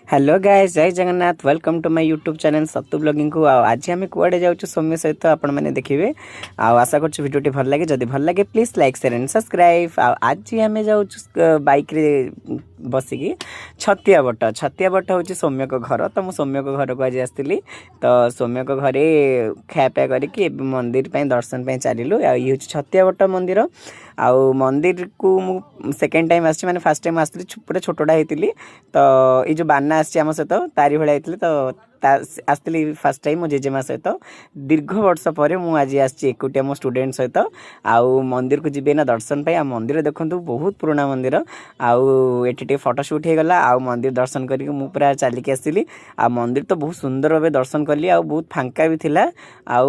Hello guys, जय Jagannath. Welcome to my YouTube channel Sattu blogging को। आज आम कुआडे जाऊँ सौम्य सहित आपण मैंने देखिए। आशा कर भिडियोटी भल लगे, जदि भल लगे please like share and subscribe. आज आम जाऊँ बाइक रे बसिकी छतिया बट हूँ सौम्य को घर। तो मुझे सौम्य को घर को आज आसती, तो सौम्य को घरे खायापिया करके मंदिर दर्शन चलू। ये हूँ छतिया बट मंदिर। आउ मंदिर को मु सेकेंड टाइम आसी, माने फर्स्ट टाइम आसती पूरा छोटा होती। तो ये जो बाना आसी आम सहित तारी भाई होती, तो आसती फास्ट टाइम मो जेजेमा सहित दीर्घ वर्ष पर मुझे आसी एकुटिया मो स्टूडेंट सहित। आउ मंदिर को जी ना दर्शन पाई। मंदिर देखो बहुत पुराना मंदिर। आउ एटी फोटोशूट हो गला। आउ मंदिर दर्शन करके मु पूरा चलिकी आसली। आ मंदिर तो बहुत सुंदर भाव दर्शन कली। आउ बहुत फांका भी थिला। आउ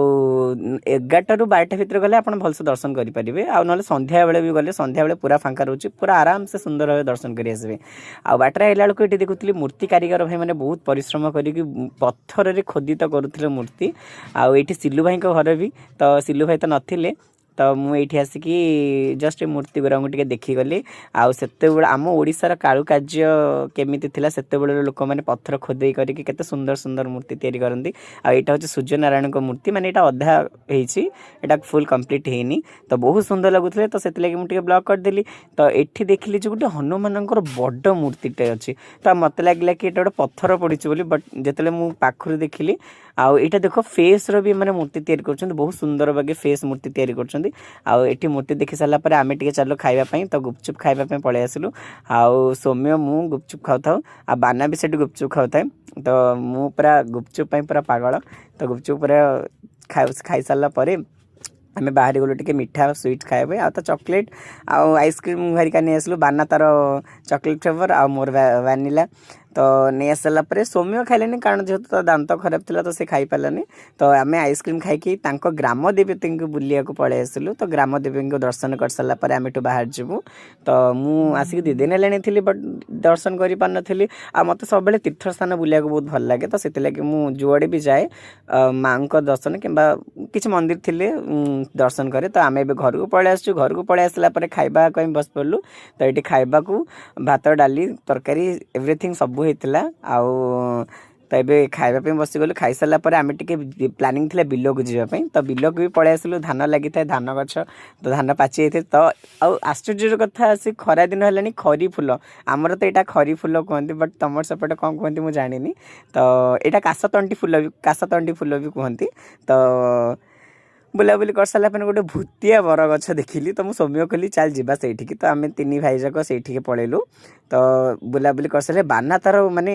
11टा ରୁ 12ଟା भितर गले आप भलसे दर्शन करेंगे। आउ ना संध्या बेले भी गले, संध्या बेले पूरा फांका रोचे, पूरा आराम से सुंदर भाव दर्शन कर आसबे। आ बाटरे आइला बेलू ये देखुली मूर्ति कारीगर भाई मैंने बहुत परिश्रम करके पत्थर रे खोदित करुले मूर्ति। आउ ये सिलू भाई घर भी, तो सिलू भाई तो नथिले, तो मुझे आसिकी जस्ट मूर्ति गुरा टे देखीगली। आते आम ओडार कारुकार्य केमी से लोक मैंने पत्थर खोदे करके केते सुंदर सुंदर मूर्ति तैयारी करती। आईटा हूँ सूर्य नारायण को मूर्ति, माने ये अधा होता फुल कंप्लीट होनी। तो बहुत सुंदर लगुले, तो से मुझे ब्लॉग करदेली। तो ये देखिली जो गोटे हनुमान बड़ मूर्तिटे अच्छी, तो मत लगे कि गोटे पत्थर पड़ी बोली। बट जिते मुझे देखिली, आउ यहाँ देख फेस रो भी मैंने मूर्ति तैयारी कर बहुत सुंदर बागे फेस मूर्ति तैयारी कर। आउ मूर्ति देखी सारापर आम टे चलो खावाई, तो गुपचुप खावाई पलि आसलु। आउ सौम्य मु गुपचुप खाऊ था, आ बाना भी सेठी गुपचुप खाऊ था। तो मु पूरा गुपचुप पूरा पागल। तो गुपचुप पूरा खाई सारा पर आम बाहर गलु टे मीठा स्वीट खाए। आ तो चॉकलेट आउ आइसक्रीम हरिका नहीं आसलु। बाना तार चॉकलेट फ्लेवर आ मोर वैनिला। तो नहीं आसारा पर सौम्य खाइलानी, कारण जेहेतु तो दांत खराब था, तो सी खाई पारानी। तो आम आइसक्रीम खाई ग्राम देवती को बुलिया को पलि आसलु। तो ग्राम देवी को दर्शन कर सारापर आम एठू बाहर जीवु। तो मुसिक 2 दिन है बट दर्शन कर पार नी। आ मत सब तीर्थ स्थान बुलिया बहुत भल लगे। तो से जुआड़े भी जाए माँ को दर्शन कि किसी मंदिर थे दर्शन करे। तो आम घर को पलि आसु। घर को पलि आसला खाइबा बस पड़ू। तो ये खाइबा भात डाली तरकारी एवरीथिंग सब होता। आउ तो ये खावाई बसीगलु। खाई सारा आम टे प्लानिंग थी बिल को जावाई। तो बिल को भी पलि आसलु। धान लगी था, धान गछ, तो धान पाची जाए। तो आश्चर्य कथा आसी खरा दिन है खरी फूल, आमर तो यहाँ खरी फूल कहते, बट तुम सेपटे कौन कहते मुझे जानी। तो यहाँ काशतंटी फूल भी कहती। तो बुलाबुली कर सारा गोटे भूतिया बर गछ देखिली। तो मुझे सौम्य कहली चल जावा से। तो आम 3 भाई जाक से पलैलु। तो बुलाबुली कर सारे बाना तार माने